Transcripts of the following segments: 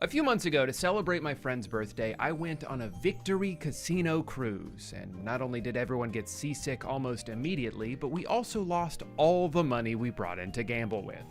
A few months ago, to celebrate my friend's birthday, I went on a Victory Casino cruise, and not only did everyone get seasick almost immediately, but we also lost all the money we brought in to gamble with.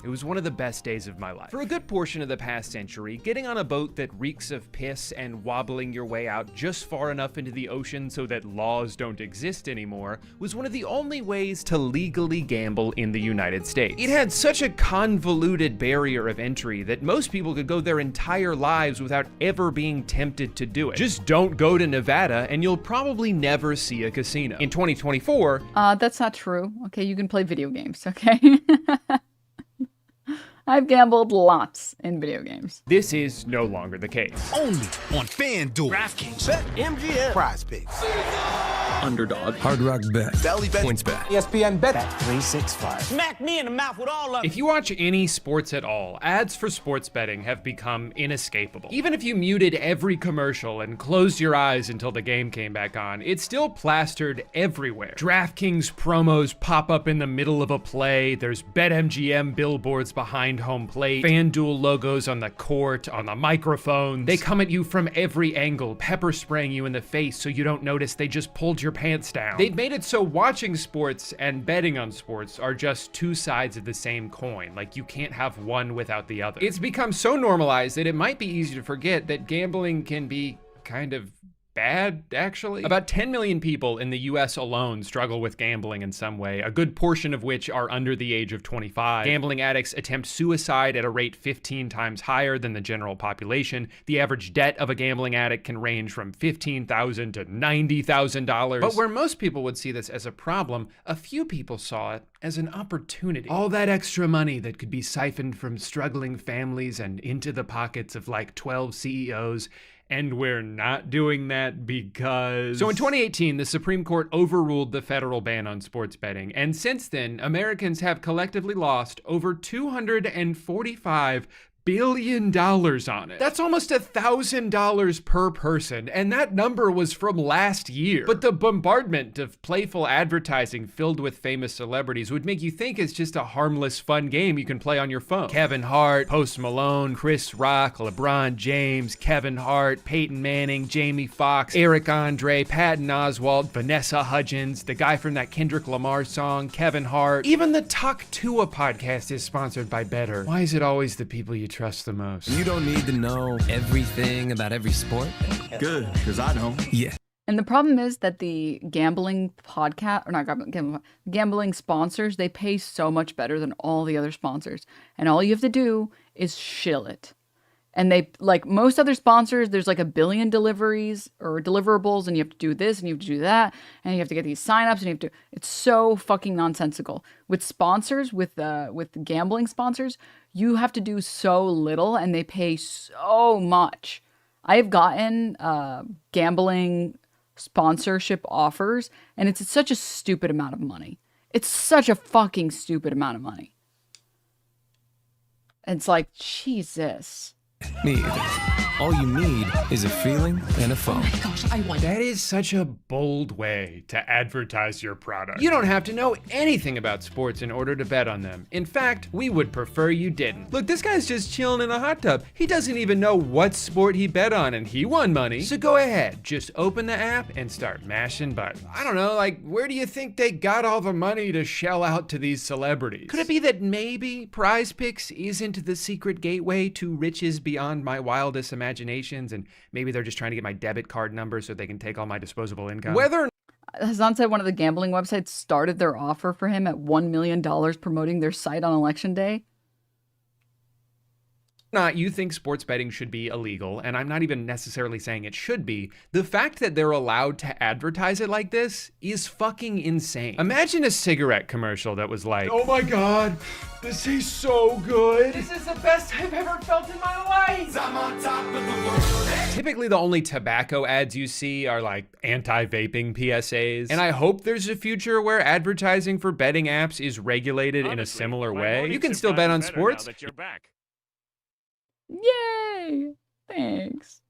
It was one of the best days of my life. For a good portion of the past century, getting on a boat that reeks of piss and wobbling your way out just far enough into the ocean so that laws don't exist anymore was one of the only ways to legally gamble in the United States. It had such a convoluted barrier of entry that most people could go their entire lives without ever being tempted to do it. Just don't go to Nevada and you'll probably never see a casino. In 2024... That's not true. Okay, you can play video games, okay? I've gambled lots in video games. This is no longer the case. Only on FanDuel, DraftKings, BetMGM, Prize Picks, Underdog, Hard Rock Bet, Daily Bet, PointsBet, ESPN Bet 365. Smack me in the mouth with all of it. If you watch any sports at all, ads for sports betting have become inescapable. Even if you muted every commercial and closed your eyes until the game came back on, it's still plastered everywhere. DraftKings promos pop up in the middle of a play, there's BetMGM billboards behind home plate, FanDuel logos on the court, on the microphones. They come at you from every angle, pepper spraying you in the face so you don't notice they just pulled your pants down. They've made it so watching sports and betting on sports are just two sides of the same coin, like you can't have one without the other. It's become so normalized that it might be easy to forget that gambling can be kind of bad, actually. About 10 million people in the US alone struggle with gambling in some way, a good portion of which are under the age of 25. Gambling addicts attempt suicide at a rate 15 times higher than the general population. The average debt of a gambling addict can range from $15,000 to $90,000. But where most people would see this as a problem, a few people saw it as an opportunity. All that extra money that could be siphoned from struggling families and into the pockets of like 12 CEOs. And we're not doing that because... So in 2018, the Supreme Court overruled the federal ban on sports betting. And since then, Americans have collectively lost over $245 billion on it. That's almost $1,000 per person, and that number was from last year. But the bombardment of playful advertising filled with famous celebrities would make you think it's just a harmless, fun game you can play on your phone. Kevin Hart, Post Malone, Chris Rock, LeBron James, Kevin Hart, Peyton Manning, Jamie Foxx, Eric Andre, Patton Oswalt, Vanessa Hudgens, the guy from that Kendrick Lamar song, Kevin Hart. Even the Talk Tua podcast is sponsored by Better. Why is it always the people you trust the most? You don't need to know everything about every sport. Good, because I don't. Yeah. And the problem is that the gambling podcast, or not gambling sponsors, they pay so much better than all the other sponsors. And all you have to do is shill it. And they, like most other sponsors, there's like a billion deliveries or deliverables, and you have to do this and you have to do that, and you have to get these signups, and you have to, it's so fucking nonsensical. With sponsors, with gambling sponsors, you have to do so little and they pay so much. I have gotten gambling sponsorship offers, and it's such a stupid amount of money. It's such a fucking stupid amount of money. It's like, Jesus. Me either. All you need is a feeling and a phone. Oh my gosh, I want That is such a bold way to advertise your product. You don't have to know anything about sports in order to bet on them. In fact, we would prefer you didn't. Look, this guy's just chilling in a hot tub. He doesn't even know what sport he bet on, and he won money. So go ahead, just open the app and start mashing buttons. I don't know, like, where do you think they got all the money to shell out to these celebrities? Could it be that maybe Prize Picks isn't the secret gateway to riches beyond my wildest imaginations, and maybe they're just trying to get my debit card number so they can take all my disposable income? Whether Hassan said one of the gambling websites started their offer for him at $1 million promoting their site on election day. not you think sports betting should be illegal, and I'm not even necessarily saying it should be, the fact that they're allowed to advertise it like this is fucking insane. Imagine a cigarette commercial that was like, "Oh my God, this tastes so good. This is the best I've ever felt in my life. I'm on top of the world." Typically the only tobacco ads you see are like anti-vaping PSAs. And I hope there's a future where advertising for betting apps is regulated in a similar way. You can still bet on sports. Yay! Thanks.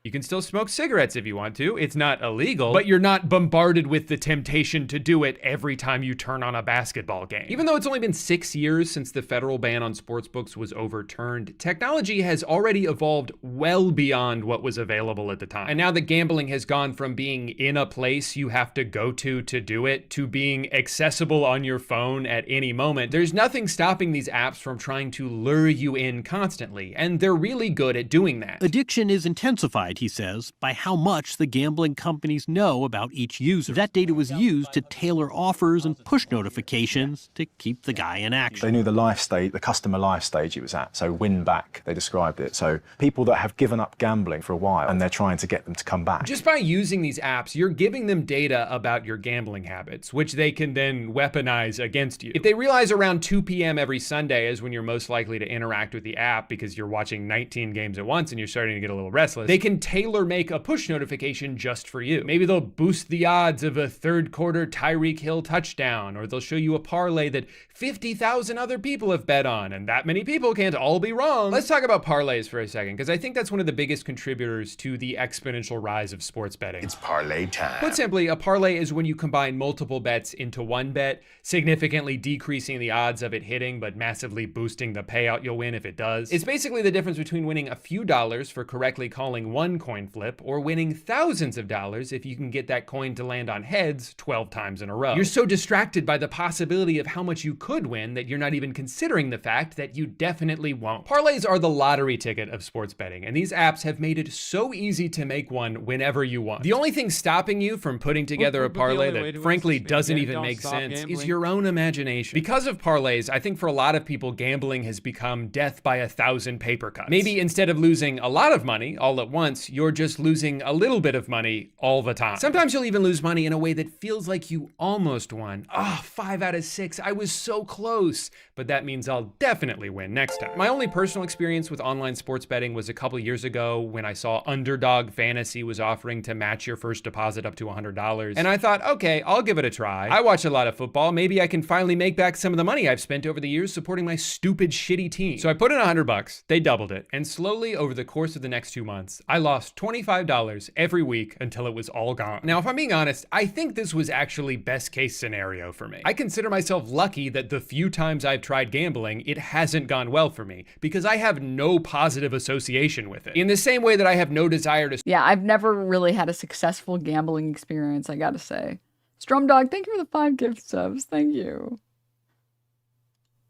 You can still smoke cigarettes if you want to. It's not illegal, but you're not bombarded with the temptation to do it every time you turn on a basketball game. Even though it's only been 6 years since the federal ban on sportsbooks was overturned, technology has already evolved well beyond what was available at the time. And now that gambling has gone from being in a place you have to go to do it, to being accessible on your phone at any moment, there's nothing stopping these apps from trying to lure you in constantly, and they're really good at doing that. Addiction is intensified, he says, by how much the gambling companies know about each user. That data was used to tailor offers and push notifications to keep the guy in action. They knew the life stage, the customer life stage it was at, so win back, they described it. So people that have given up gambling for a while and they're trying to get them to come back. Just by using these apps, you're giving them data about your gambling habits, which they can then weaponize against you. If they realize around 2 p.m. every Sunday is when you're most likely to interact with the app because you're watching 19 games at once and you're starting to get a little restless, they can tailor make a push notification just for you. Maybe they'll boost the odds of a third quarter Tyreek Hill touchdown, or they'll show you a parlay that 50,000 other people have bet on, and that many people can't all be wrong. Let's talk about parlays for a second, because I think that's one of the biggest contributors to the exponential rise of sports betting. It's parlay time. Put simply, a parlay is when you combine multiple bets into one bet, significantly decreasing the odds of it hitting, but massively boosting the payout you'll win if it does. It's basically the difference between winning a few dollars for correctly calling one coin flip, or winning thousands of dollars if you can get that coin to land on heads 12 times in a row. You're so distracted by the possibility of how much you could win that you're not even considering the fact that you definitely won't. Parlays are the lottery ticket of sports betting, and these apps have made it so easy to make one whenever you want. The only thing stopping you from putting together a parlay that frankly doesn't even make sense is your own imagination. Because of parlays, I think for a lot of people, gambling has become death by 1,000 paper cuts. Maybe instead of losing a lot of money all at once, you're just losing a little bit of money all the time. Sometimes you'll even lose money in a way that feels like you almost won. 5 out of 6, I was so close, but that means I'll definitely win next time. My only personal experience with online sports betting was a couple years ago when I saw Underdog Fantasy was offering to match your first deposit up to $100. And I thought, okay, I'll give it a try. I watch a lot of football. Maybe I can finally make back some of the money I've spent over the years supporting my stupid, shitty team. So I put in $100, they doubled it. And slowly over the course of the next 2 months, I lost $25 every week until it was all gone. Now, if I'm being honest, I think this was actually best case scenario for me. I consider myself lucky that the few times I've tried gambling, it hasn't gone well for me because I have no positive association with it. In the same way that I have no desire to... Yeah, I've never really had a successful gambling experience, I gotta say. Strumdog, thank you for the 5 gift subs. Thank you.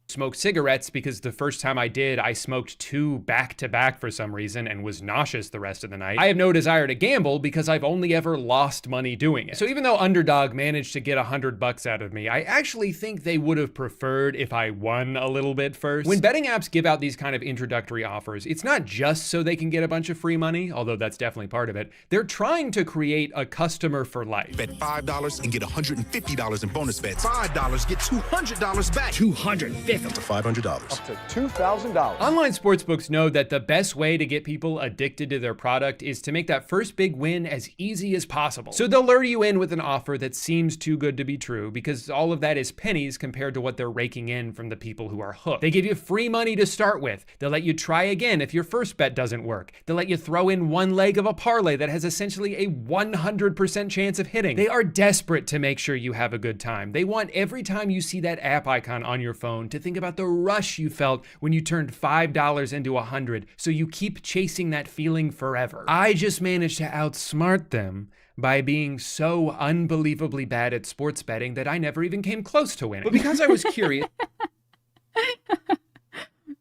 Smoke cigarettes because the first time I did, I smoked 2 back-to-back for some reason and was nauseous the rest of the night. I have no desire to gamble because I've only ever lost money doing it. So even though Underdog managed to get $100 out of me, I actually think they would have preferred if I won a little bit first. When betting apps give out these kind of introductory offers, it's not just so they can get a bunch of free money, although that's definitely part of it. They're trying to create a customer for life. Bet $5 and get $150 in bonus bets. $5 get $200 back. $250 up to $500. Up to $2,000. Online sportsbooks know that the best way to get people addicted to their product is to make that first big win as easy as possible. So they'll lure you in with an offer that seems too good to be true because all of that is pennies compared to what they're raking in from the people who are hooked. They give you free money to start with. They'll let you try again if your first bet doesn't work. They'll let you throw in one leg of a parlay that has essentially a 100% chance of hitting. They are desperate to make sure you have a good time. They want every time you see that app icon on your phone to think about the rush you felt when you turned $5 into $100, so you keep chasing that feeling forever. I just managed to outsmart them by being so unbelievably bad at sports betting that I never even came close to winning. But because I was curious...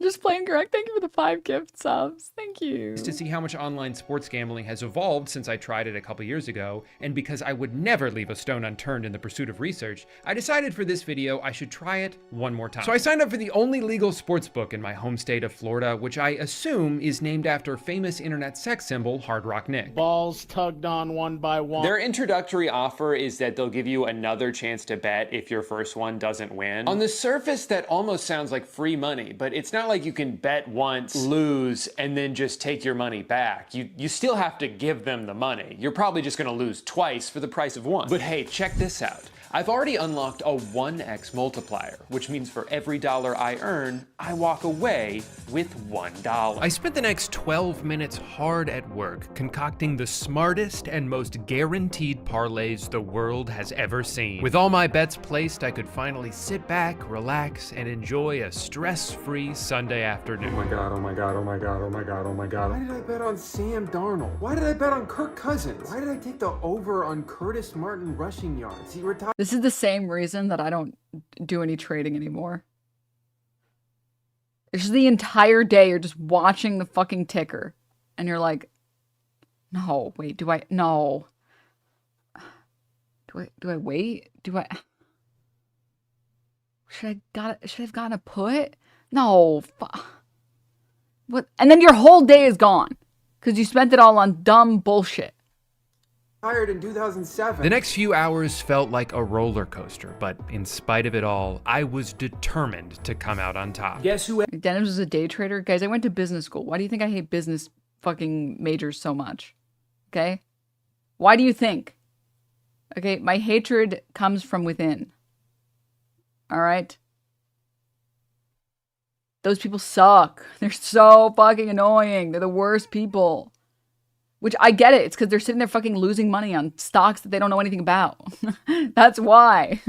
Just plain correct. Thank you for the 5 gift subs. Thank you. To see how much online sports gambling has evolved since I tried it a couple years ago, and because I would never leave a stone unturned in the pursuit of research, I decided for this video I should try it one more time. So I signed up for the only legal sports book in my home state of Florida, which I assume is named after famous internet sex symbol Hard Rock Nick. Balls tugged on one by one. Their introductory offer is that they'll give you another chance to bet if your first one doesn't win. On the surface, that almost sounds like free money, but it's not like you can bet once, lose, and then just take your money back. You still have to give them the money. You're probably just gonna lose twice for the price of one. But hey, check this out. I've already unlocked a 1x multiplier, which means for every dollar I earn, I walk away with $1. I spent the next 12 minutes hard at work concocting the smartest and most guaranteed parlays the world has ever seen. With all my bets placed, I could finally sit back, relax, and enjoy a stress-free Sunday afternoon. Oh my god, oh my god, oh my god, oh my god, oh my god. Why did I bet on Sam Darnold? Why did I bet on Kirk Cousins? Why did I take the over on Curtis Martin rushing yards? He retired. This is the same reason that I don't do any trading anymore. It's just the entire day you're just watching the fucking ticker. And you're like, no, wait, do I, no. Do I wait? Should I have gotten a put? No, what? And then your whole day is gone. Because you spent it all on dumb bullshit. Hired in 2007. The next few hours felt like a roller coaster, but in spite of it all, I was determined to come out on top. Guess who? Denims was a day trader? Guys, I went to business school. Why do you think I hate business fucking majors so much? Okay? Why do you think? Okay, my hatred comes from within. All right? Those people suck. They're so fucking annoying. They're the worst people. Which I get it. It's because they're sitting there fucking losing money on stocks that they don't know anything about. That's why.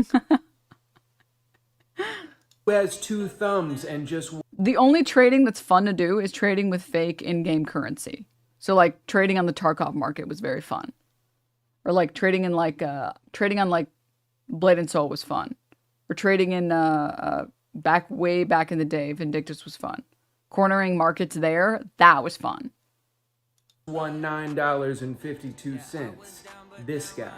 Who has two thumbs and just... The only trading that's fun to do is trading with fake in-game currency. So like trading on the Tarkov market was very fun. Or like trading in like trading on like Blade and Soul was fun. Or trading in way back in the day, Vindictus was fun. Cornering markets there, that was fun. Won $9.52. This guy.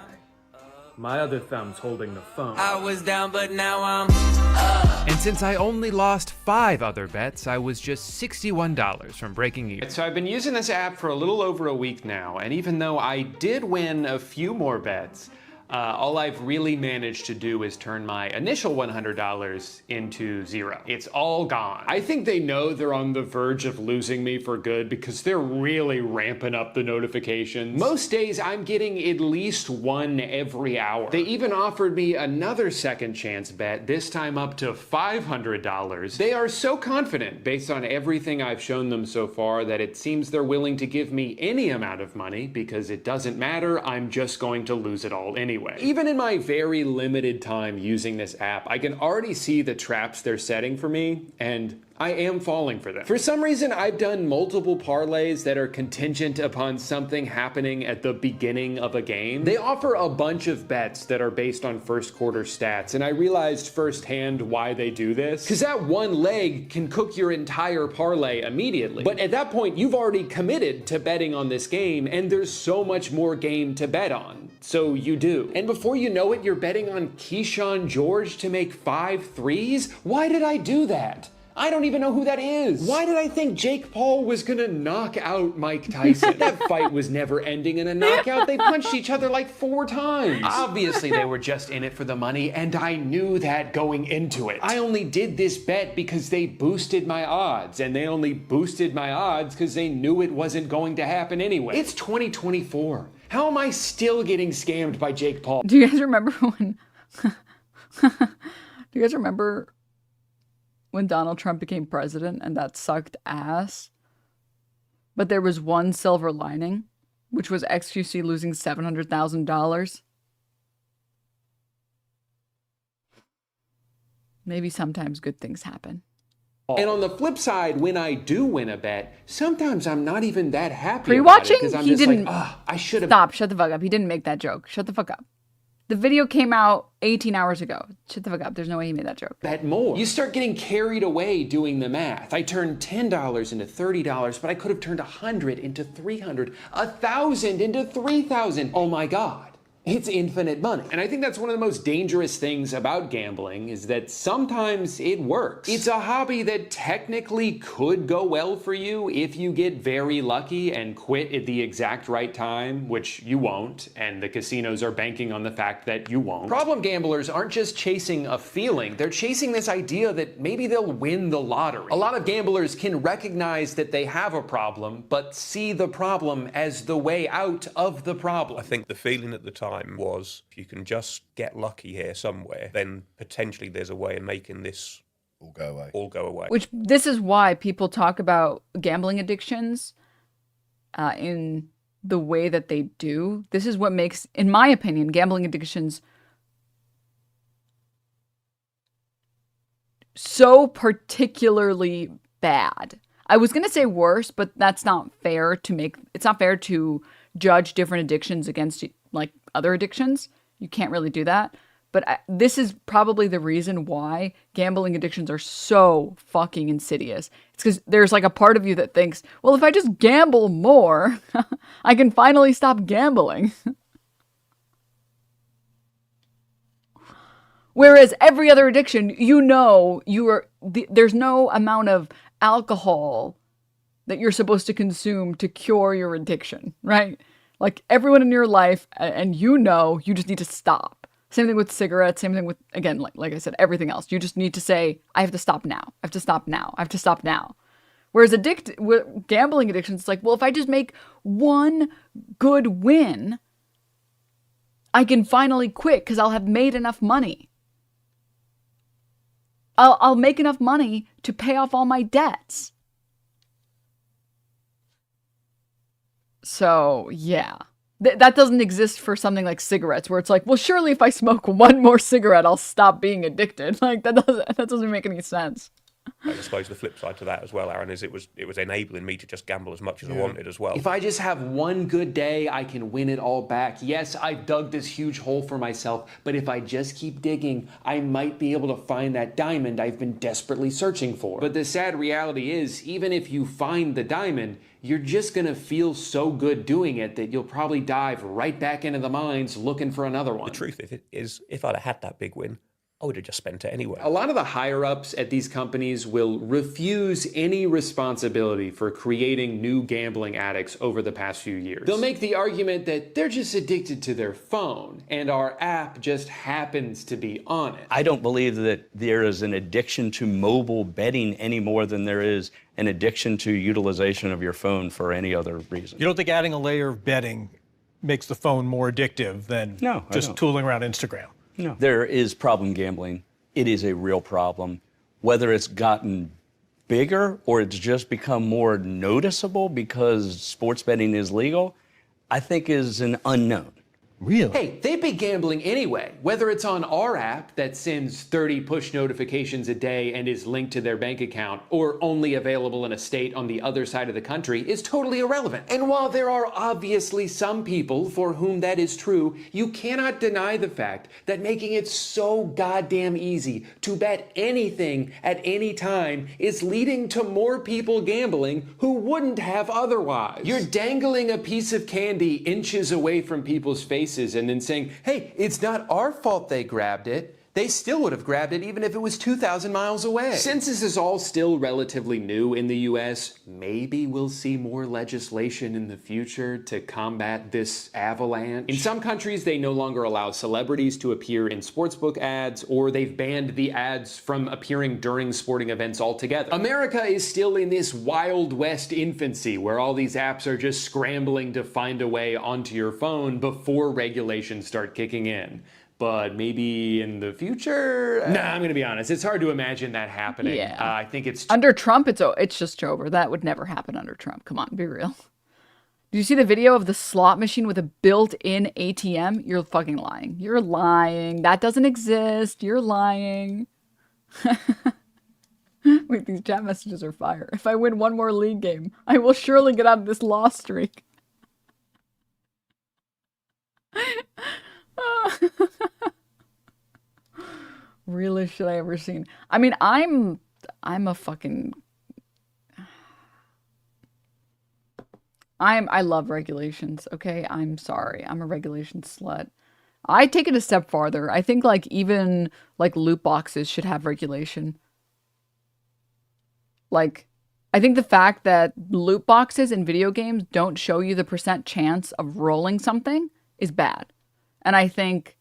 My other thumb's holding the phone. I was down, but now I'm up. And since I only lost 5 other bets, I was just $61 from breaking even. So I've been using this app for a little over a week now, and even though I did win a few more bets, all I've really managed to do is turn my initial $100 into 0. It's all gone. I think they know they're on the verge of losing me for good because they're really ramping up the notifications. Most days I'm getting at least 1 every hour. They even offered me another second chance bet, this time up to $500. They are so confident based on everything I've shown them so far that it seems they're willing to give me any amount of money because it doesn't matter, I'm just going to lose it all anyway. Even in my very limited time using this app, I can already see the traps they're setting for me, and I am falling for them. For some reason, I've done multiple parlays that are contingent upon something happening at the beginning of a game. They offer a bunch of bets that are based on first quarter stats, and I realized firsthand why they do this. Because that one leg can cook your entire parlay immediately. But at that point, you've already committed to betting on this game, and there's so much more game to bet on. So you do. And before you know it, you're betting on Keyshawn George to make 5 threes? Why did I do that? I don't even know who that is. Why did I think Jake Paul was gonna knock out Mike Tyson? That fight was never ending in a knockout. They punched each other like 4 times. Obviously, they were just in it for the money, and I knew that going into it. I only did this bet because they boosted my odds, and they only boosted my odds because they knew it wasn't going to happen anyway. It's 2024. How am I still getting scammed by Jake Paul? Do you guys remember when... Do you guys remember when Donald Trump became president and that sucked ass? But there was one silver lining, which was XQC losing $700,000. Maybe sometimes good things happen. And on the flip side, when I do win a bet, sometimes I'm not even that happy Pre-watching? because I'm He just didn't... like, I should have... Stop, shut the fuck up. He didn't make that joke. Shut the fuck up. The video came out 18 hours ago. Shut the fuck up. There's no way he made that joke. Bet more. You start getting carried away doing the math. I turned $10 into $30, but I could have turned 100 into 300, 1,000 into 3,000. Oh my God. It's infinite money. And I think that's one of the most dangerous things about gambling is that sometimes it works. It's a hobby that technically could go well for you if you get very lucky and quit at the exact right time, which you won't, and the casinos are banking on the fact that you won't. Problem gamblers aren't just chasing a feeling, they're chasing this idea that maybe they'll win the lottery. A lot of gamblers can recognize that they have a problem, but see the problem as the way out of the problem. I think the feeling at the time time was, if you can just get lucky here somewhere, then potentially there's a way of making this all go away. Which, this is why people talk about gambling addictions in the way that they do. This is what makes, in my opinion, gambling addictions so particularly bad. I was going to say worse, but that's not fair to make. It's not fair to judge different addictions against like other addictions. You can't really do that. But this is probably the reason why gambling addictions are so fucking insidious. It's because there's like a part of you that thinks, well, if I just gamble more, I can finally stop gambling. Whereas every other addiction, there's no amount of alcohol that you're supposed to consume to cure your addiction, right? Like everyone in your life, and you just need to stop. Same thing with cigarettes, same thing with, again, like I said, everything else. You just need to say, I have to stop now. I have to stop now. I have to stop now. Whereas gambling addictions, it's like, well, if I just make one good win, I can finally quit because I'll have made enough money. I'll make enough money to pay off all my debts. So, yeah. That doesn't exist for something like cigarettes, where it's like, well, surely if I smoke one more cigarette, I'll stop being addicted. Like, that doesn't make any sense. I suppose the flip side to that as well, Aaron, is it was enabling me to just gamble as much as I wanted as well. If I just have one good day, I can win it all back. Yes, I've dug this huge hole for myself, but if I just keep digging, I might be able to find that diamond I've been desperately searching for. But the sad reality is, even if you find the diamond, you're just gonna feel so good doing it that you'll probably dive right back into the mines looking for another one. The truth is, if I'd have had that big win, I would have just spent it anyway. A lot of the higher-ups at these companies will refuse any responsibility for creating new gambling addicts over the past few years. They'll make the argument that they're just addicted to their phone, and our app just happens to be on it. I don't believe that there is an addiction to mobile betting any more than there is an addiction to utilization of your phone for any other reason. You don't think adding a layer of betting makes the phone more addictive than just tooling around Instagram? No. There is problem gambling. It is a real problem. Whether it's gotten bigger or it's just become more noticeable because sports betting is legal, I think is an unknown. Really? Hey, they'd be gambling anyway, whether it's on our app that sends 30 push notifications a day and is linked to their bank account, or only available in a state on the other side of the country, is totally irrelevant. And while there are obviously some people for whom that is true, you cannot deny the fact that making it so goddamn easy to bet anything at any time is leading to more people gambling who wouldn't have otherwise. You're dangling a piece of candy inches away from people's faces and then saying, hey, it's not our fault they grabbed it. They still would have grabbed it even if it was 2,000 miles away. Since this is all still relatively new in the US, maybe we'll see more legislation in the future to combat this avalanche. In some countries, they no longer allow celebrities to appear in sportsbook ads, or they've banned the ads from appearing during sporting events altogether. America is still in this Wild West infancy where all these apps are just scrambling to find a way onto your phone before regulations start kicking in. But maybe in the future? Nah, I'm gonna be honest. It's hard to imagine that happening. Yeah. I think it's... Under Trump, it's just over. That would never happen under Trump. Come on, be real. Did you see the video of the slot machine with a built-in ATM? You're fucking lying. You're lying. That doesn't exist. You're lying. Wait, these chat messages are fire. If I win one more league game, I will surely get out of this loss streak. Realest shit I ever seen. I mean, I'm a fucking... I love regulations, okay? I'm sorry. I'm a regulation slut. I take it a step farther. I think like even like loot boxes should have regulation. Like, I think the fact that loot boxes in video games don't show you the % chance of rolling something is bad. And I think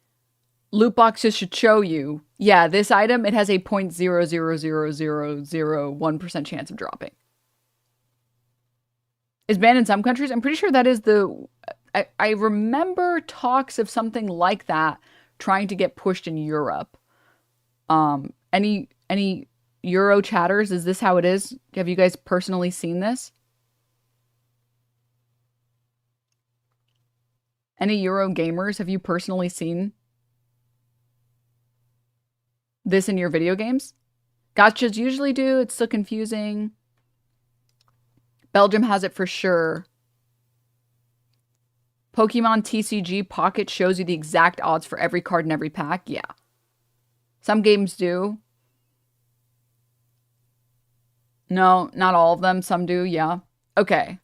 loot boxes should show you, yeah, this item, it has a 0.00001% chance of dropping. It's banned in some countries. I'm pretty sure that is I remember talks of something like that trying to get pushed in Europe. Any Euro chatters? Is this how it is? Have you guys personally seen this? Any Euro gamers, have you personally seen this in your video games? Gotchas usually do. It's still confusing. Belgium has it for sure. Pokemon TCG Pocket shows you the exact odds for every card in every pack. Yeah. Some games do. No, not all of them. Some do, yeah. Okay.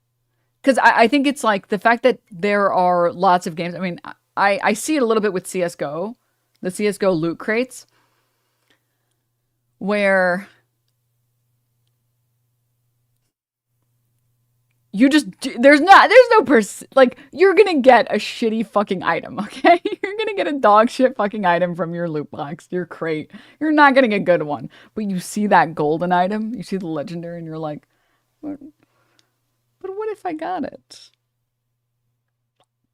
Because I think it's like the fact that there are lots of games. I mean, I see it a little bit with CSGO. The CSGO loot crates. Where you just, there's no like, you're gonna get a shitty fucking item, okay? You're gonna get a dog shit fucking item from your loot box, your crate. You're not getting a good one. But you see that golden item, you see the legendary, and you're like, but what if I got it?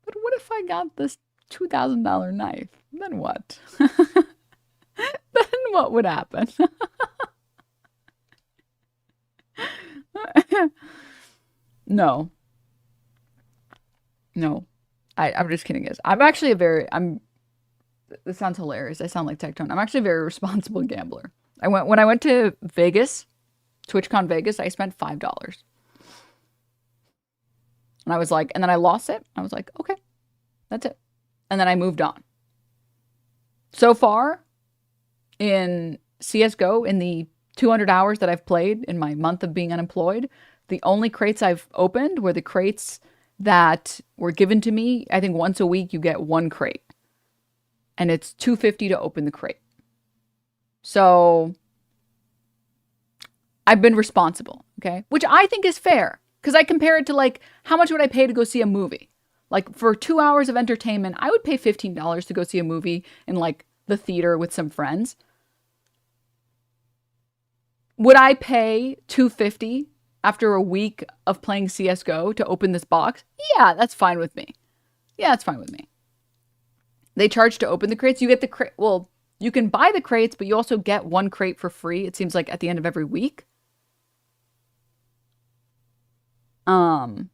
But what if I got this $2,000 knife? Then what? Then what would happen? No. I'm just kidding, guys. I'm actually this sounds hilarious. I sound like Tectone. I'm actually a very responsible gambler. When I went to Vegas, TwitchCon Vegas, I spent $5. And I was like, and then I lost it. I was like, okay, that's it. And then I moved on. So far, in CSGO, in the 200 hours that I've played in my month of being unemployed, the only crates I've opened were the crates that were given to me. I think once a week you get one crate. And it's $2.50 to open the crate. So I've been responsible, okay? Which I think is fair. Because I compare it to, like, how much would I pay to go see a movie? Like, for 2 hours of entertainment, I would pay $15 to go see a movie in, like, the theater with some friends. Would I pay $2.50 after a week of playing CSGO to open this box? Yeah, that's fine with me. Yeah, that's fine with me. They charge to open the crates. You get the crate. Well, you can buy the crates, but you also get one crate for free. It seems like at the end of every week. And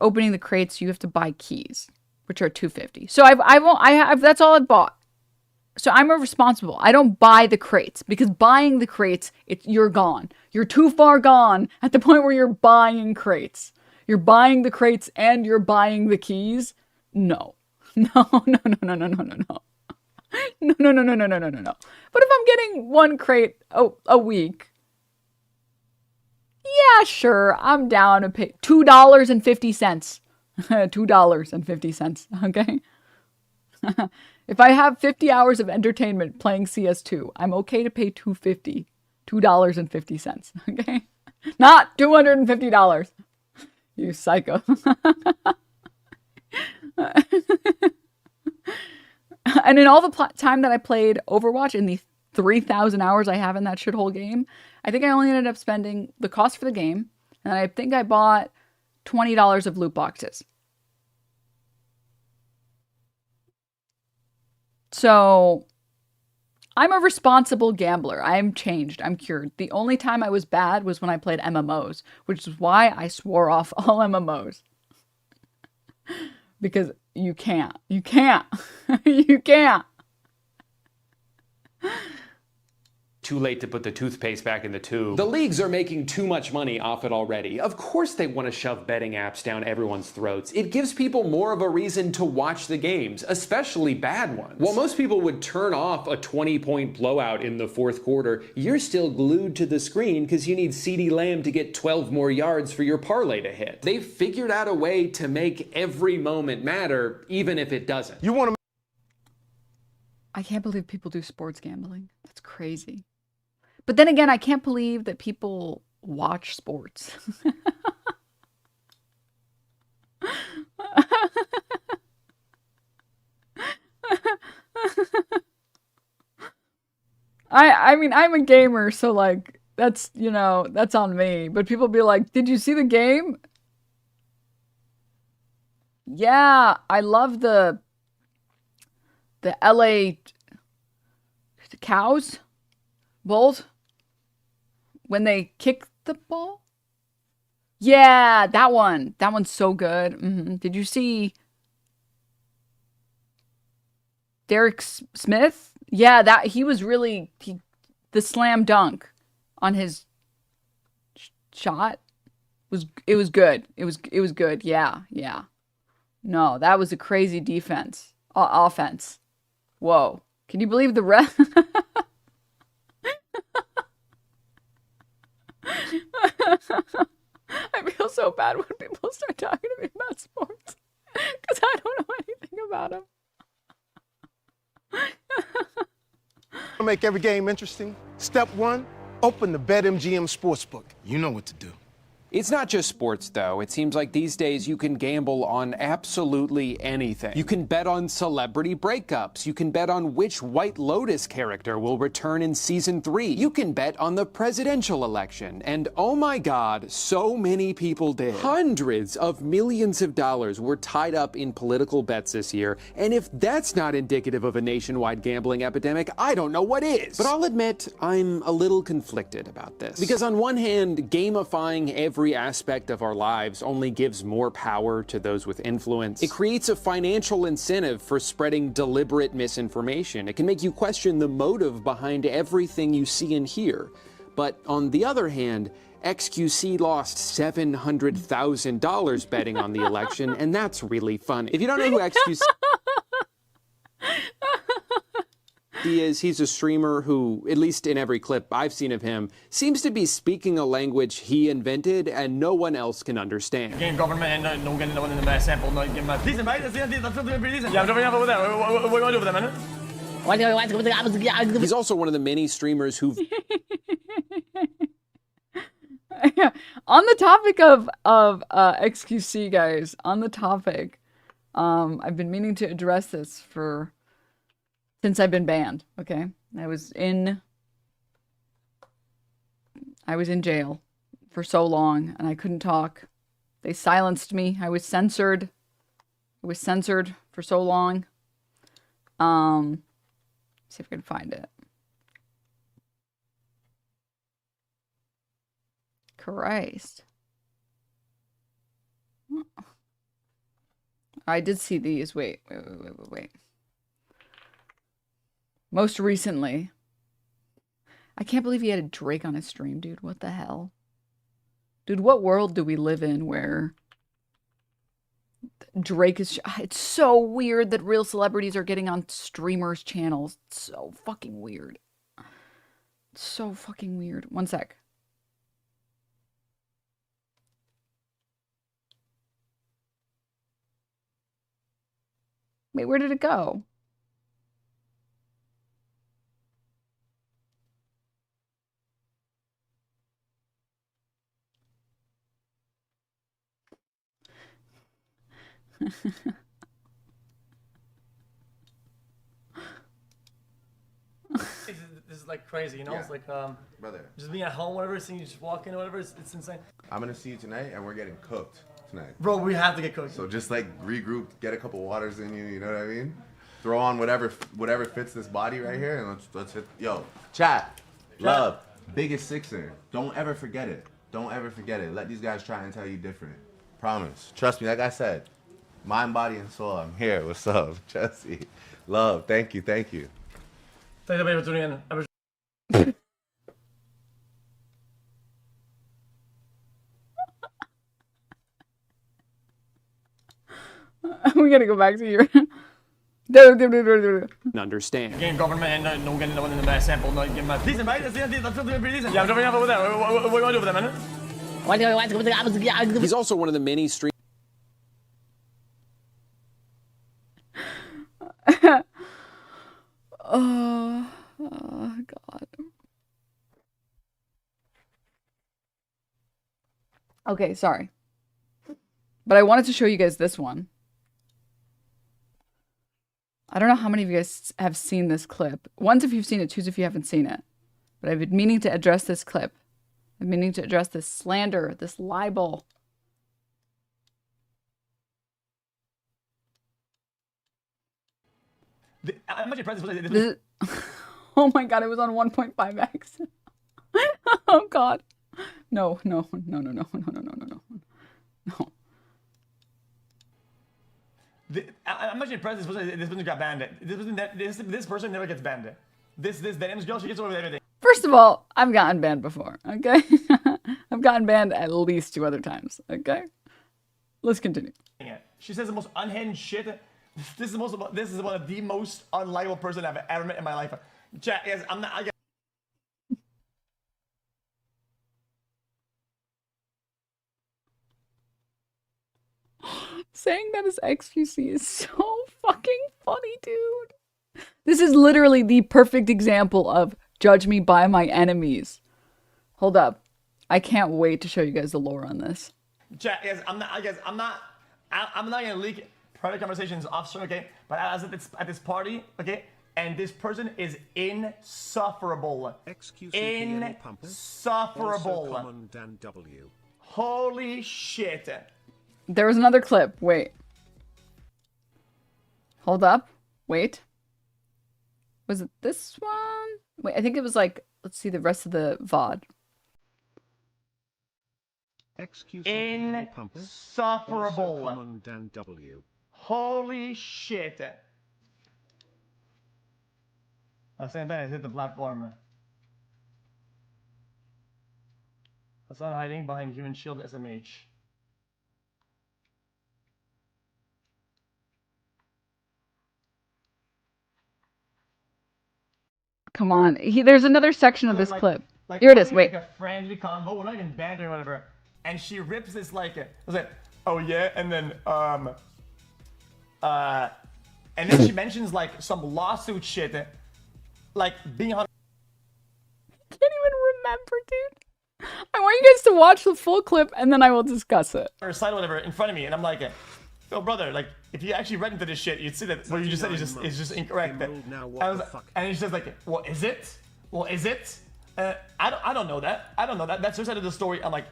opening the crates, you have to buy keys, which are $2.50. So I've that's all I've bought. So I'm responsible. I don't buy the crates because buying the crates, you're gone. You're too far gone at the point where you're buying crates. You're buying the crates and you're buying the keys. No. No. But if I'm getting one crate a week, yeah, sure, I'm down to pay $2.50. $2.50, okay? If I have 50 hours of entertainment playing CS2, I'm okay to pay $2.50. $2.50, okay? Not $250. You psycho. And in all the time that I played Overwatch, in the 3,000 hours I have in that shithole game, I think I only ended up spending the cost for the game, and I think I bought $20 of loot boxes. So I'm a responsible gambler. I'm changed. I'm cured. The only time I was bad was when I played MMOs, which is why I swore off all MMOs. Because you can't. You can't. You can't. Too late to put the toothpaste back in the tube. The leagues are making too much money off it already. Of course they want to shove betting apps down everyone's throats. It gives people more of a reason to watch the games, especially bad ones. While most people would turn off a 20-point blowout in the fourth quarter, you're still glued to the screen because you need CeeDee Lamb to get 12 more yards for your parlay to hit. They've figured out a way to make every moment matter, even if it doesn't. I can't believe people do sports gambling. That's crazy. But then again, I can't believe that people watch sports. I mean, I'm a gamer, so like, that's, that's on me. But people be like, did you see the game? Yeah, I love the LA cows, bulls, when they kick the ball. Yeah, that one. That one's so good. Did you see Derek Smith? Yeah, that he was really the slam dunk on his shot was good. It was good. Yeah. No, that was a crazy defense. Offense. Whoa. Can you believe the ref? I feel so bad when people start talking to me about sports because I don't know anything about them. To make every game interesting, step one, open the BetMGM Sportsbook. You know what to do. It's not just sports, though. It seems like these days you can gamble on absolutely anything. You can bet on celebrity breakups. You can bet on which White Lotus character will return in season 3. You can bet on the presidential election. And oh my God, so many people did. Hundreds of millions of dollars were tied up in political bets this year. And if that's not indicative of a nationwide gambling epidemic, I don't know what is. But I'll admit, I'm a little conflicted about this. Because on one hand, gamifying every aspect of our lives only gives more power to those with influence. It creates a financial incentive for spreading deliberate misinformation. It can make you question the motive behind everything you see and hear. But on the other hand, XQC lost $700,000 betting on the election, and that's really funny. If you don't know who XQC is, he's a streamer who, at least in every clip I've seen of him, seems to be speaking a language he invented and no one else can understand. He's also one of the many streamers who've on the topic of XQC, guys, on the topic, I've been meaning to address this since I've been banned. Okay, I was in jail for so long, and I couldn't talk. They silenced me. I was censored. For so long. See if I can find it. Christ. I did see these. Wait. Most recently. I can't believe he had a Drake on his stream, dude. What the hell? Dude, what world do we live in where Drake is... It's so weird that real celebrities are getting on streamers' channels. It's so fucking weird. So fucking weird. One sec. Wait, where did it go? This is like crazy, you know? Yeah. It's like brother, just being at home, whatever, seeing you just walk in or whatever, it's insane. I'm gonna see you tonight, and we're getting cooked tonight. Bro, we have to get cooked. So just like regroup, get a couple waters in you. You know what I mean? Throw on whatever fits this body right here, and let's hit. Yo, chat, love, biggest sixer. Don't ever forget it. Don't ever forget it. Let these guys try and tell you different. Promise. Trust me. Like I said, mind, body, and soul. I'm here. What's up, Jesse? Love. Thank you. Thank you. Thank you for tuning in. We gotta go back to your... understand. Game government and no getting the one in the best sample. No, give my please, mate. Yeah, I'm jumping over there. What are you going to do for that, man? He's also one of the many streamers. Oh, God. Okay, sorry. But I wanted to show you guys this one. I don't know how many of you guys have seen this clip. One's if you've seen it, two's if you haven't seen it. But I've been meaning to address this clip. I've been meaning to address this slander, this libel. How much impressive was it? This is, oh my god, it was on 1.5x. Oh god. No. No. I'm much impressed this person got banned. This person never gets banned. This Denims girl, she gets away with everything. First of all, I've gotten banned before, okay? I've gotten banned at least 2 other times, okay? Let's continue. She says the most unhinged shit. This is one of the most unlikable person I've ever met in my life. Chat, yes, I'm not. Saying that as XQC is so fucking funny, dude. This is literally the perfect example of judge me by my enemies. Hold up. I can't wait to show you guys the lore on this. Chat, yes, I'm not gonna leak private conversations off stream, okay? But I was at this party, okay? And this person is insufferable. Insufferable. Holy shit. There was another clip. Wait. Hold up. Wait. Was it this one? Wait, I think it was like, let's see the rest of the VOD. Insufferable. Holy shit. I'll stand back and hit the platform. Hassan hiding behind human shield SMH. Come on. There's another section of this clip. Like, Here it is. Wait. Like a friendly convo. We're not even bantering or whatever. And she rips this like, I was like, oh yeah, and then she mentions like some lawsuit shit, like being on. I can't even remember, dude. I want you guys to watch the full clip and then I will discuss it. Or side or whatever in front of me, and I'm like, yo, brother, like if you actually read into this shit, you'd see that what you just said is just incorrect. And he's just like, well, is it? Well, is it? I don't know that. I don't know that. That's her side of the story. I'm like,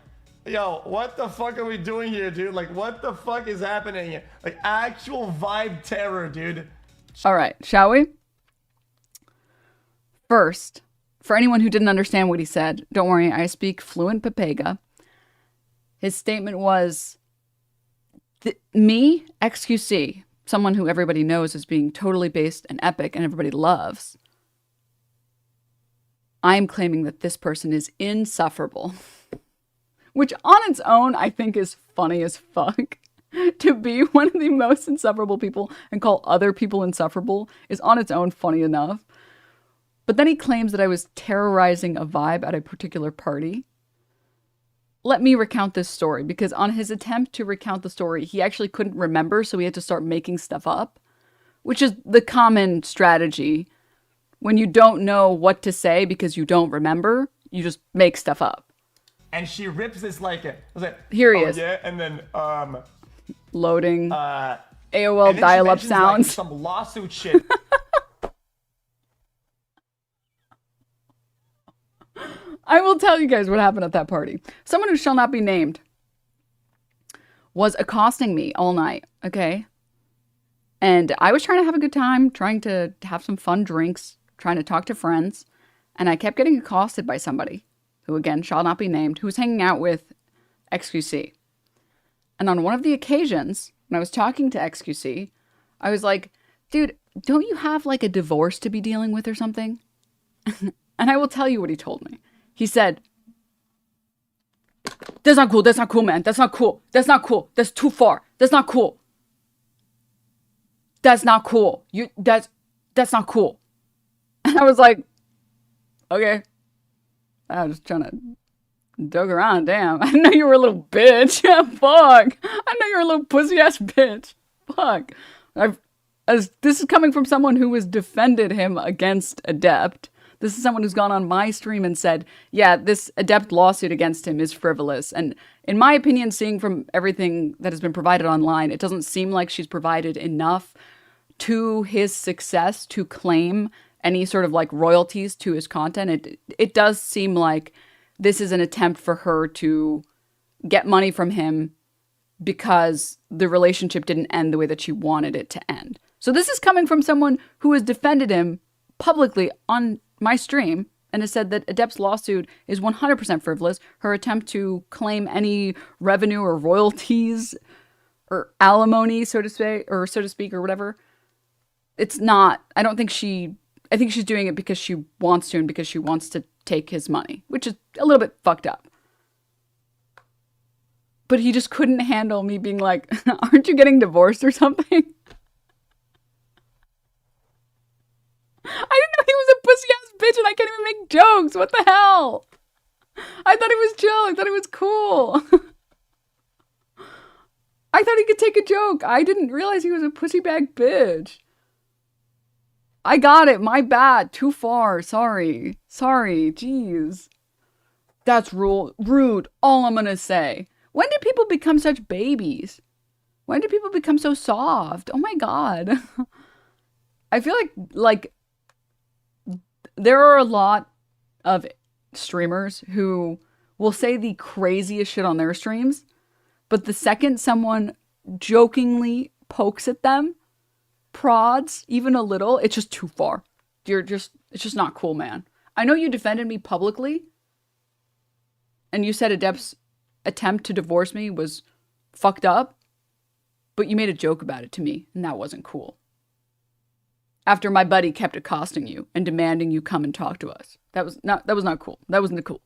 yo, what the fuck are we doing here, dude? Like, what the fuck is happening here? Like, actual vibe terror, dude. All right, shall we? First, for anyone who didn't understand what he said, don't worry, I speak fluent Papega. His statement was, me, XQC, someone who everybody knows as being totally based and epic and everybody loves, I'm claiming that this person is insufferable. Which on its own, I think is funny as fuck. To be one of the most insufferable people and call other people insufferable is on its own funny enough. But then he claims that I was terrorizing a vibe at a particular party. Let me recount this story, because on his attempt to recount the story, he actually couldn't remember, so he had to start making stuff up, which is the common strategy. When you don't know what to say because you don't remember, you just make stuff up. And she rips this like, here he is. Yeah, and then loading AOL dial-up sounds. Like, some lawsuit shit. I will tell you guys what happened at that party. Someone who shall not be named was accosting me all night, okay? And I was trying to have a good time, trying to have some fun drinks, trying to talk to friends, and I kept getting accosted by somebody who, again, shall not be named, who was hanging out with XQC. And on one of the occasions, when I was talking to XQC, I was like, dude, don't you have like a divorce to be dealing with or something? And I will tell you what he told me. He said, that's not cool. That's not cool, man. That's not cool. That's not cool. That's too far. That's not cool. That's not cool. That's not cool. And I was like, okay. I was trying to joke around. Damn. I know you were a little bitch. Fuck. I know you're a little pussy ass bitch. Fuck. This is coming from someone who has defended him against Adept. This is someone who's gone on my stream and said, yeah, this Adept lawsuit against him is frivolous. And in my opinion, seeing from everything that has been provided online, it doesn't seem like she's provided enough to his success to claim any sort of like royalties to his content. It does seem like this is an attempt for her to get money from him because the relationship didn't end the way that she wanted it to end. So this is coming from someone who has defended him publicly on my stream and has said that Adept's lawsuit is 100% frivolous. Her attempt to claim any revenue or royalties or alimony, so to say, or so to speak, or whatever. It's not, I think she's doing it because she wants to and because she wants to take his money, which is a little bit fucked up. But he just couldn't handle me being like, aren't you getting divorced or something? I didn't know he was a pussy-ass bitch and I can't even make jokes. What the hell? I thought he was chill. I thought he was cool. I thought he could take a joke. I didn't realize he was a pussy bag bitch. I got it. My bad. Too far. Sorry. Jeez. That's rude. All I'm going to say. When did people become such babies? When did people become so soft? Oh my God. I feel like there are a lot of streamers who will say the craziest shit on their streams, but the second someone jokingly pokes at them, prods even a little, it's just too far. It's just not cool, man. I know you defended me publicly, and you said Adept's attempt to divorce me was fucked up, but you made a joke about it to me, and that wasn't cool. After my buddy kept accosting you and demanding you come and talk to us. That was not cool. That was not cool.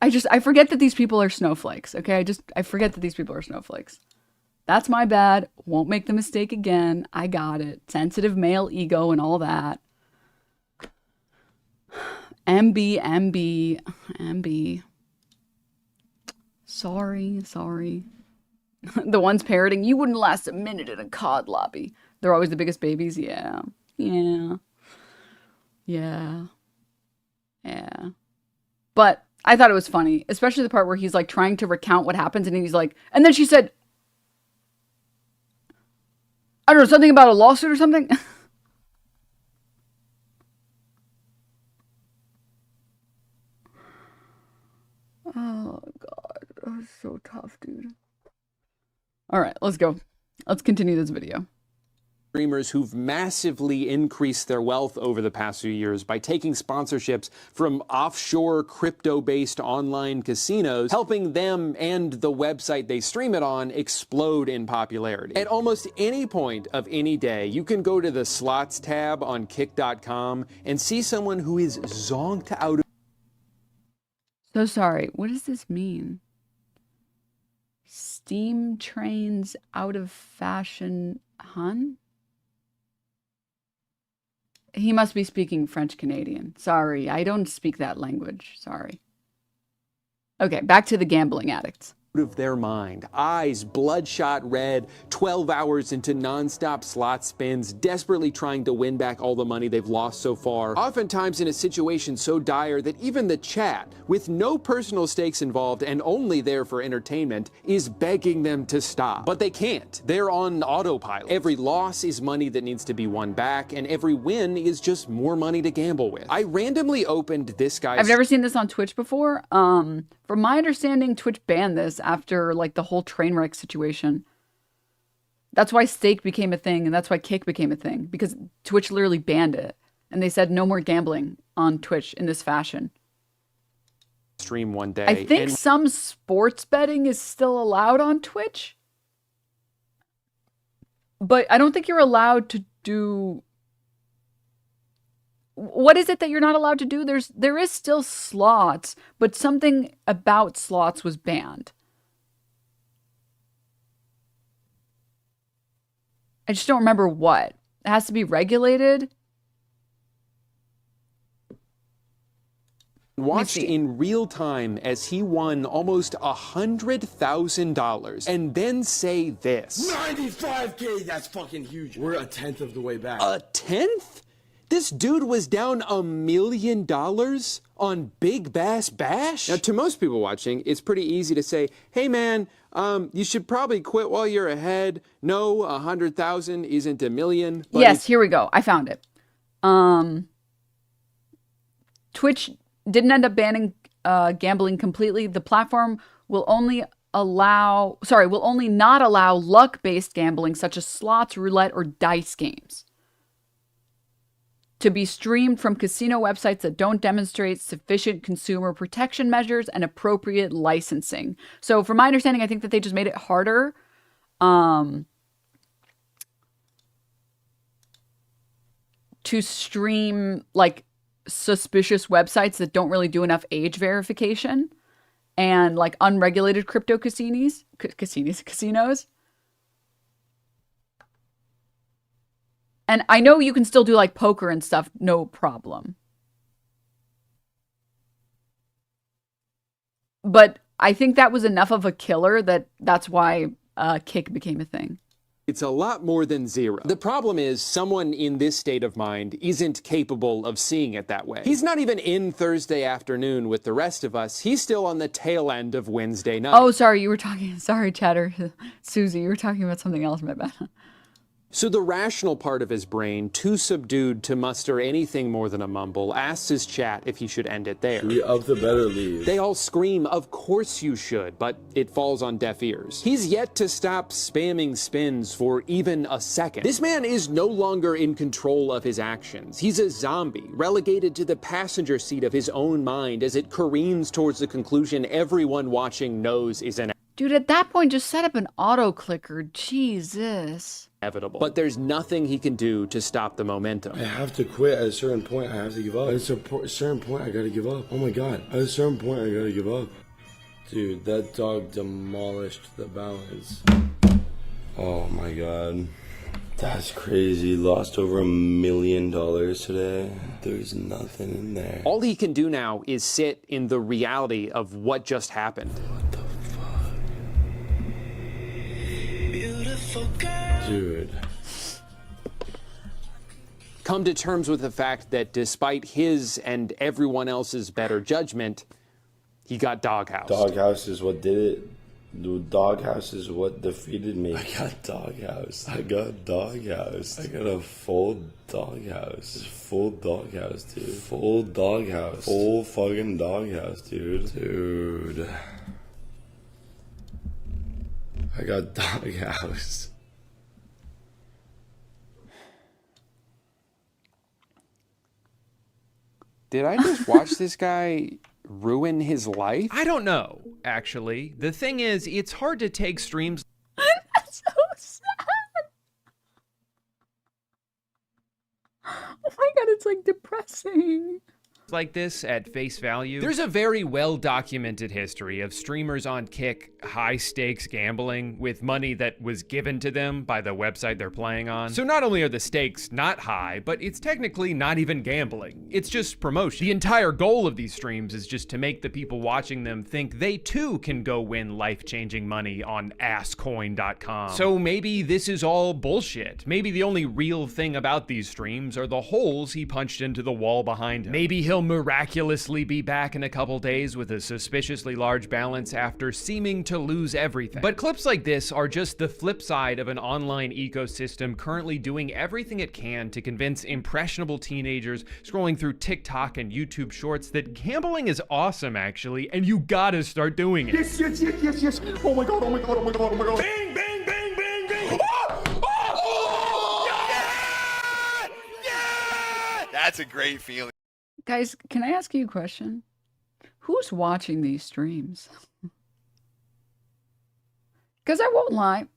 I forget that these people are snowflakes, okay? I forget that these people are snowflakes. That's my bad. Won't make the mistake again. I got it. Sensitive male ego and all that. MB. Sorry. The ones parroting, you wouldn't last a minute in a COD lobby. They're always the biggest babies. Yeah. But I thought it was funny, especially the part where he's like trying to recount what happens and he's like, and then she said, I don't know, something about a lawsuit or something. Oh God, that was so tough, dude. All right, let's go. Let's continue this video. Streamers who've massively increased their wealth over the past few years by taking sponsorships from offshore crypto-based online casinos, helping them and the website they stream it on explode in popularity. At almost any point of any day, you can go to the slots tab on kick.com and see someone who is zonked out of... So sorry, what does this mean? Steam trains out of fashion, hun? He must be speaking French Canadian. Sorry, I don't speak that language. Sorry. Okay, back to the gambling addicts. Of their mind, eyes bloodshot red, 12 hours into nonstop slot spins, desperately trying to win back all the money they've lost so far, oftentimes in a situation so dire that even the chat, with no personal stakes involved and only there for entertainment, is begging them to stop. But they can't. They're on autopilot. Every loss is money that needs to be won back, and every win is just more money to gamble with. I randomly opened this guy's... I've never seen this on Twitch before. From my understanding, Twitch banned this after like the whole train wreck situation. That's why stake became a thing, and that's why kick became a thing, because Twitch literally banned it, and they said no more gambling on Twitch in this fashion. Stream one day. I think some sports betting is still allowed on Twitch, but I don't think you're allowed to do... What is it that you're not allowed to do? There is still slots, but something about slots was banned. I just don't remember what. It has to be regulated. Watched in real time as he won almost $100,000 and then say this. 95K, that's fucking huge. We're a tenth of the way back. A tenth? This dude was down $1 million on Big Bass Bash? Now, to most people watching, it's pretty easy to say, hey man, you should probably quit while you're ahead. No, 100,000 isn't a million. But yes, here we go. I found it. Twitch didn't end up banning gambling completely. The platform will only will only not allow luck-based gambling such as slots, roulette, or dice games to be streamed from casino websites that don't demonstrate sufficient consumer protection measures and appropriate licensing. So from my understanding, I think that they just made it harder to stream like suspicious websites that don't really do enough age verification and like unregulated crypto casinos. And I know you can still do like poker and stuff, no problem. But I think that was enough of a killer that's why Kick became a thing. It's a lot more than zero. The problem is someone in this state of mind isn't capable of seeing it that way. He's not even in Thursday afternoon with the rest of us. He's still on the tail end of Wednesday night. Oh, sorry, sorry, Chatter. Susie, you were talking about something else, my bad. So the rational part of his brain, too subdued to muster anything more than a mumble, asks his chat if he should end it there. We up the better leave. They all scream, of course you should, but it falls on deaf ears. He's yet to stop spamming spins for even a second. This man is no longer in control of his actions. He's a zombie, relegated to the passenger seat of his own mind as it careens towards the conclusion everyone watching knows is an Dude, at that point, just set up an auto clicker. Jesus. inevitable. But there's nothing he can do to stop the momentum. I have to quit at a certain point. I have to give up. At a certain point, I gotta give up. Oh my god. At a certain point, I gotta give up. Dude, that dog demolished the balance. Oh my god. That's crazy. Lost over $1 million today. There's nothing in there. All he can do now is sit in the reality of what just happened. What the fuck? Dude. Come to terms with the fact that despite his and everyone else's better judgment, he got doghoused. Doghouse is what did it. Dude, doghouse is what defeated me. I got doghouse. I got doghouse. I got a full doghouse. Full doghouse, dude. Full doghouse. Full fucking doghouse, dude. Dude. I got doghouse. Did I just watch this guy ruin his life? I don't know, actually. The thing is, it's hard to take streams. That's so sad. Oh my god, it's like depressing. Like this at face value. There's a very well-documented history of streamers on Kick high-stakes gambling with money that was given to them by the website they're playing on. So not only are the stakes not high, but it's technically not even gambling. It's just promotion. The entire goal of these streams is just to make the people watching them think they too can go win life-changing money on asscoin.com. So maybe this is all bullshit. Maybe the only real thing about these streams are the holes he punched into the wall behind him. Maybe he'll miraculously be back in a couple days with a suspiciously large balance after seeming to lose everything. But clips like this are just the flip side of an online ecosystem currently doing everything it can to convince impressionable teenagers scrolling through TikTok and YouTube shorts that gambling is awesome, actually, and you gotta start doing it. Yes, yes, yes, yes, yes. Oh my god, oh my god, oh my god, oh my god. Bang, bang, bang, bang, bang. That's a great feeling. Guys, can I ask you a question? Who's watching these streams? Because I won't lie.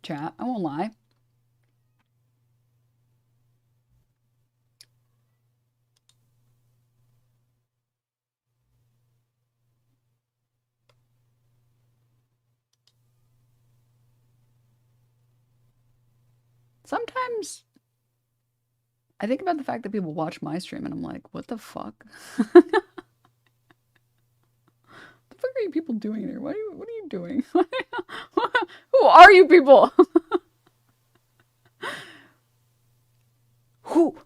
Chat, I won't lie. Sometimes I think about the fact that people watch my stream and I'm like, what the fuck? What the fuck are you people doing here? What are you doing? Who are you people? Who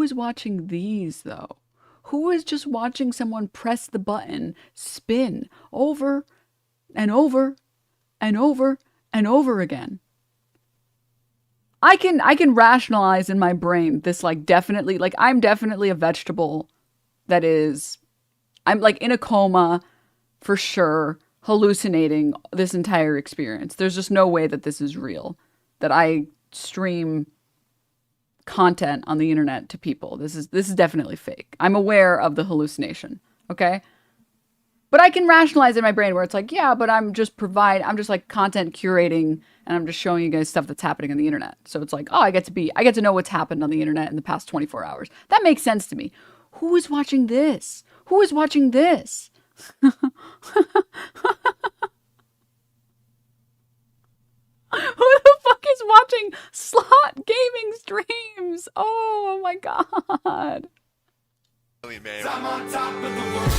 is watching these though? Who is just watching someone press the button, spin over and over and over and over again? I can rationalize in my brain this, like, definitely, like, I'm definitely a vegetable that is, I'm like in a coma for sure hallucinating this entire experience. There's just no way that this is real, that I stream content on the internet to people. This is definitely fake. I'm aware of the hallucination, okay? But I can rationalize in my brain where it's like, yeah, but I'm just like content curating, and I'm just showing you guys stuff that's happening on the internet. So it's like, oh, I get to know what's happened on the internet in the past 24 hours. That makes sense to me. Who is watching this? Who is watching this? Who the fuck is watching slot gaming streams? Oh my god.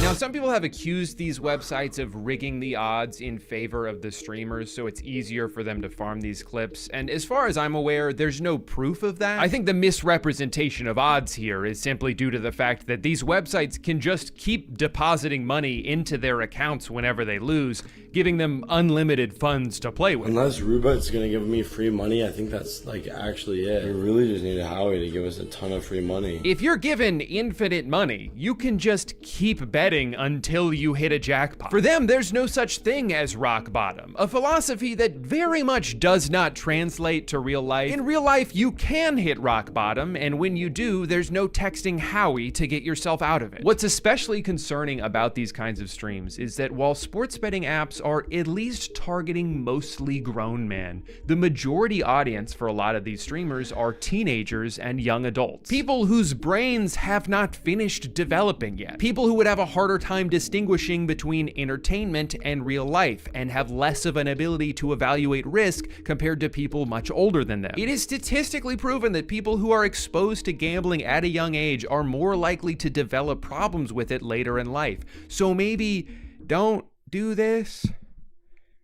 Now, some people have accused these websites of rigging the odds in favor of the streamers so it's easier for them to farm these clips, and as far as I'm aware, there's no proof of that. I think the misrepresentation of odds here is simply due to the fact that these websites can just keep depositing money into their accounts whenever they lose, giving them unlimited funds to play with. Unless Rubet's gonna give me free money, I think that's like actually it. We really just need Howie to give us a ton of free money. If you're given infinite money, you can just keep betting until you hit a jackpot. For them, there's no such thing as rock bottom, a philosophy that very much does not translate to real life. In real life, you can hit rock bottom, and when you do, there's no texting Howie to get yourself out of it. What's especially concerning about these kinds of streams is that while sports betting apps are at least targeting mostly grown men, the majority audience for a lot of these streamers are teenagers and young adults. People whose brains have not finished developing yet. People who would have a harder time distinguishing between entertainment and real life and have less of an ability to evaluate risk compared to people much older than them. It is statistically proven that people who are exposed to gambling at a young age are more likely to develop problems with it later in life. So maybe don't do this.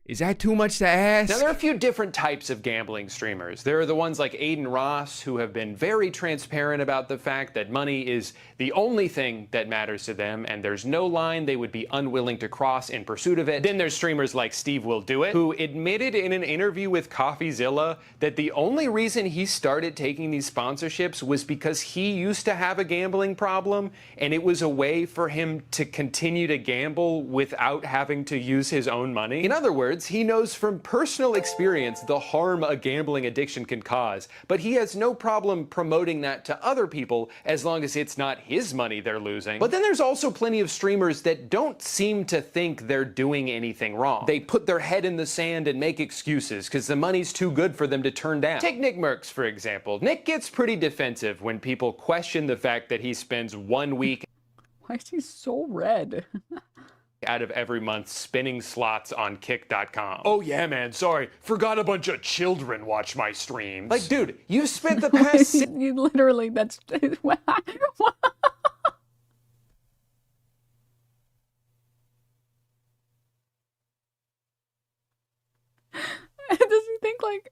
Is that too much to ask? Now, there are a few different types of gambling streamers. There are the ones like Aiden Ross, who have been very transparent about the fact that money is the only thing that matters to them, and there's no line they would be unwilling to cross in pursuit of it. Then there's streamers like Steve Will Do It, who admitted in an interview with CoffeeZilla that the only reason he started taking these sponsorships was because he used to have a gambling problem, and it was a way for him to continue to gamble without having to use his own money. In other words, he knows from personal experience the harm a gambling addiction can cause, but he has no problem promoting that to other people as long as it's not his money they're losing. But then there's also plenty of streamers that don't seem to think they're doing anything wrong. They put their head in the sand and make excuses because the money's too good for them to turn down. Take Nick Merckx, for example. Nick gets pretty defensive when people question the fact that he spends 1 week Why is he so red? out of every month spinning slots on kick.com. Oh yeah, man, sorry. Forgot a bunch of children watch my streams. Like, dude, you spent the past You literally, that's... What? Does he think like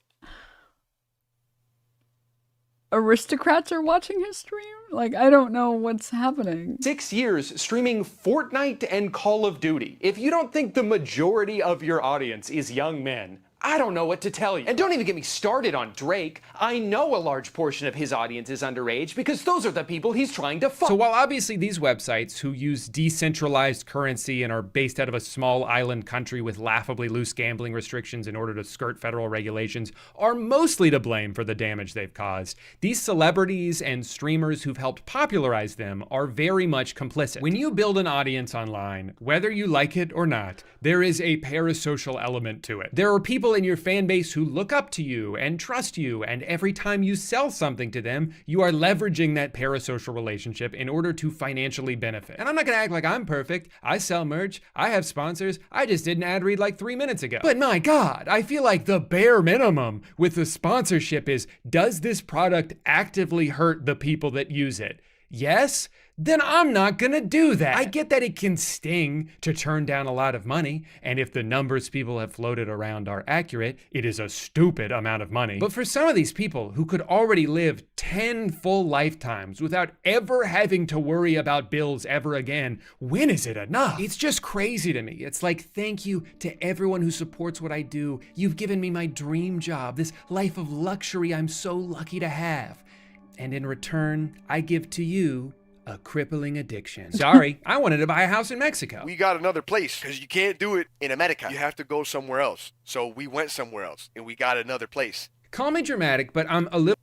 aristocrats are watching his stream? Like, I don't know what's happening. 6 years streaming Fortnite and Call of Duty. If you don't think the majority of your audience is young men, I don't know what to tell you. And don't even get me started on Drake. I know a large portion of his audience is underage because those are the people he's trying to fuck. So while obviously these websites who use decentralized currency and are based out of a small island country with laughably loose gambling restrictions in order to skirt federal regulations are mostly to blame for the damage they've caused, these celebrities and streamers who've helped popularize them are very much complicit. When you build an audience online, whether you like it or not, there is a parasocial element to it. There are people in your fan base who look up to you and trust you, and every time you sell something to them, you are leveraging that parasocial relationship in order to financially benefit. And I'm not gonna act like I'm perfect. I sell merch, I have sponsors, I just did an ad read like 3 minutes ago. But my God, I feel like the bare minimum with the sponsorship is, does this product actively hurt the people that use it? Yes? Then I'm not gonna do that. I get that it can sting to turn down a lot of money, and if the numbers people have floated around are accurate, it is a stupid amount of money. But for some of these people who could already live 10 full lifetimes without ever having to worry about bills ever again, when is it enough? It's just crazy to me. It's like, thank you to everyone who supports what I do. You've given me my dream job, this life of luxury I'm so lucky to have. And in return, I give to you a crippling addiction. Sorry, I wanted to buy a house in Mexico. We got another place because you can't do it in America. You have to go somewhere else. So we went somewhere else and we got another place. Call me dramatic, but I'm a little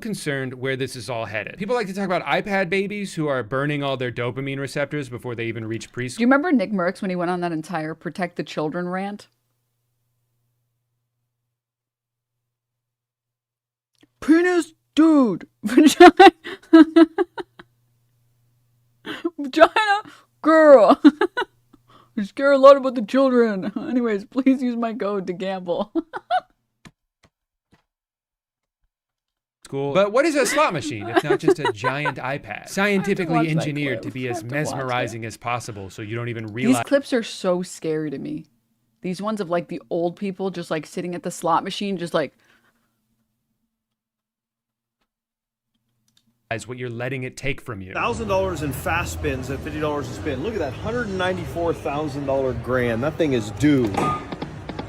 concerned where this is all headed. People like to talk about iPad babies who are burning all their dopamine receptors before they even reach preschool. Do you remember Nick Merckx when he went on that entire protect the children rant? Penis, dude. Vagina. Vagina, girl. I scare a lot about the children. Anyways, please use my code to gamble. School. But what is a slot machine? It's not just a giant iPad. Scientifically engineered to be as mesmerizing as possible so you don't even realize. These clips are so scary to me. These ones of like the old people just like sitting at the slot machine, just like. What you're letting it take from you. $1,000 in fast spins at $50 a spin. Look at that, $194,000 grand. That thing is due.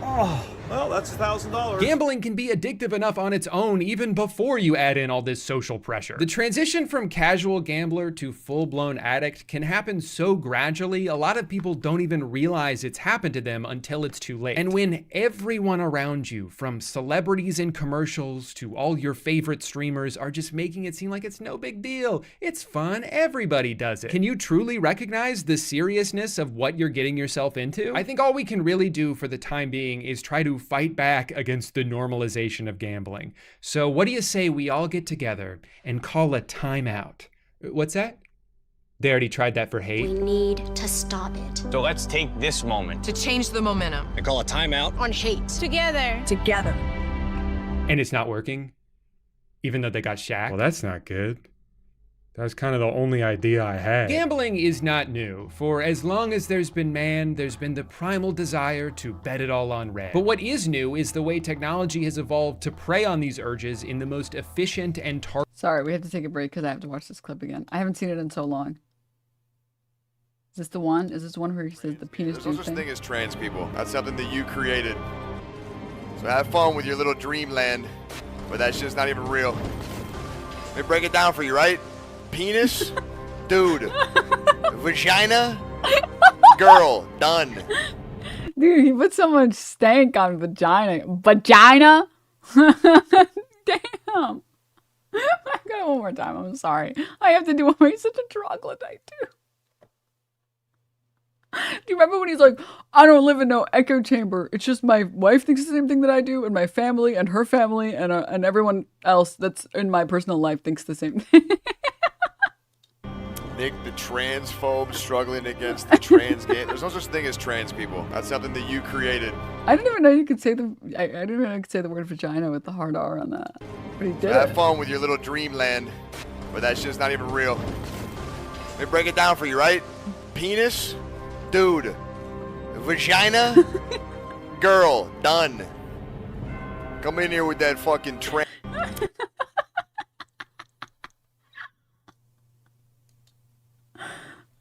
Oh, well, that's $1,000. Gambling can be addictive enough on its own even before you add in all this social pressure. The transition from casual gambler to full-blown addict can happen so gradually, a lot of people don't even realize it's happened to them until it's too late. And when everyone around you, from celebrities in commercials to all your favorite streamers, are just making it seem like it's no big deal, it's fun, everybody does it. Can you truly recognize the seriousness of what you're getting yourself into? I think all we can really do for the time being is try to fight back against the normalization of gambling. So what do you say we all get together and call a timeout? What's that? They already tried that for hate. We need to stop it. So let's take this moment to change the momentum and call a timeout on hate. Together. Together. And it's not working, even though they got shacked. Well, that's not good. That was kind of the only idea I had. Gambling is not new. For as long as there's been man, there's been the primal desire to bet it all on red. But what is new is the way technology has evolved to prey on these urges in the most efficient and Sorry, we have to take a break because I have to watch this clip again. I haven't seen it in so long. Is this the one? Is this the one where he says the penis There's no dude such thing as trans people. That's something that you created. So have fun with your little dreamland, but that shit's not even real. Let me break it down for you, right? Penis, dude. Vagina, girl. Done. Dude, he put so much stank on vagina. Vagina? Damn. I got it one more time. I'm sorry. I have to do it. He's such a troglodyte, too. Do you remember when he's like, I don't live in no echo chamber. It's just my wife thinks the same thing that I do, and my family, and her family, and everyone else that's in my personal life thinks the same thing. Nick, the transphobe struggling against the trans game. There's no such thing as trans people. That's something that you created. I didn't even know you could say I didn't even know you could say the word vagina with the hard R on that. But he did. Have fun with your little dreamland, but that shit's not even real. Let me break it down for you, right? Penis, dude. Vagina, girl. Done. Come in here with that fucking trans.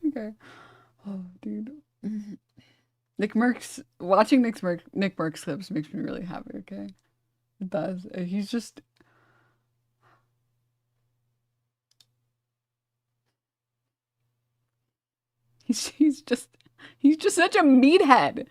Okay. Oh, dude. Nick Merckx, watching Nick Merckx clips makes me really happy, okay? It does. He's just... He's just such a meathead.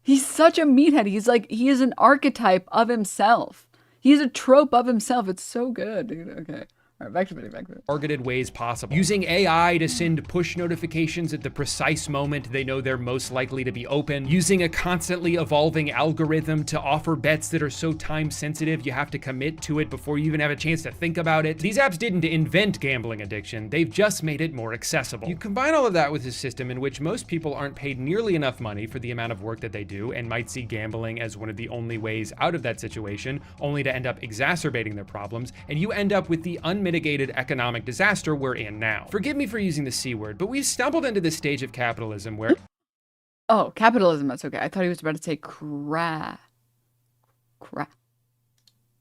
He's such a meathead. He is an archetype of himself. He is a trope of himself. It's so good, dude. Okay. All right, back to video. targeted ways possible. Using AI to send push notifications at the precise moment they know they're most likely to be open. Using a constantly evolving algorithm to offer bets that are so time sensitive you have to commit to it before you even have a chance to think about it. These apps didn't invent gambling addiction, they've just made it more accessible. You combine all of that with a system in which most people aren't paid nearly enough money for the amount of work that they do and might see gambling as one of the only ways out of that situation, only to end up exacerbating their problems, and you end up with the unmitigated economic disaster we're in now. Forgive me for using the C word, but we've stumbled into this stage of capitalism where... Oh, capitalism, that's okay. I thought he was about to say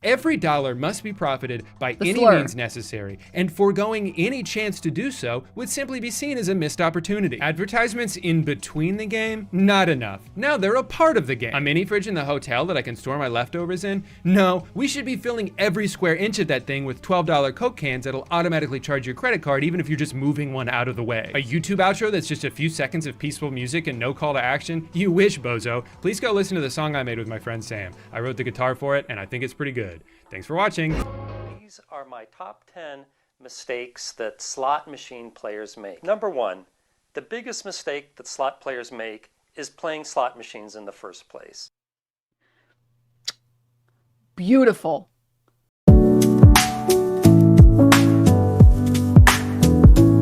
Every dollar must be profited by The any slur. means necessary, and foregoing any chance to do so would simply be seen as a missed opportunity. Advertisements in between the game? Not enough. Now they're a part of the game. A mini fridge in the hotel that I can store my leftovers in? No, we should be filling every square inch of that thing with $12 Coke cans that'll automatically charge your credit card even if you're just moving one out of the way. A YouTube outro that's just a few seconds of peaceful music and no call to action? You wish, bozo. Please go listen to the song I made with my friend Sam. I wrote the guitar for it, and I think it's pretty good. Thanks for watching. These are my top 10 mistakes that slot machine players make. Number 1, the biggest mistake that slot players make is playing slot machines in the first place. Beautiful.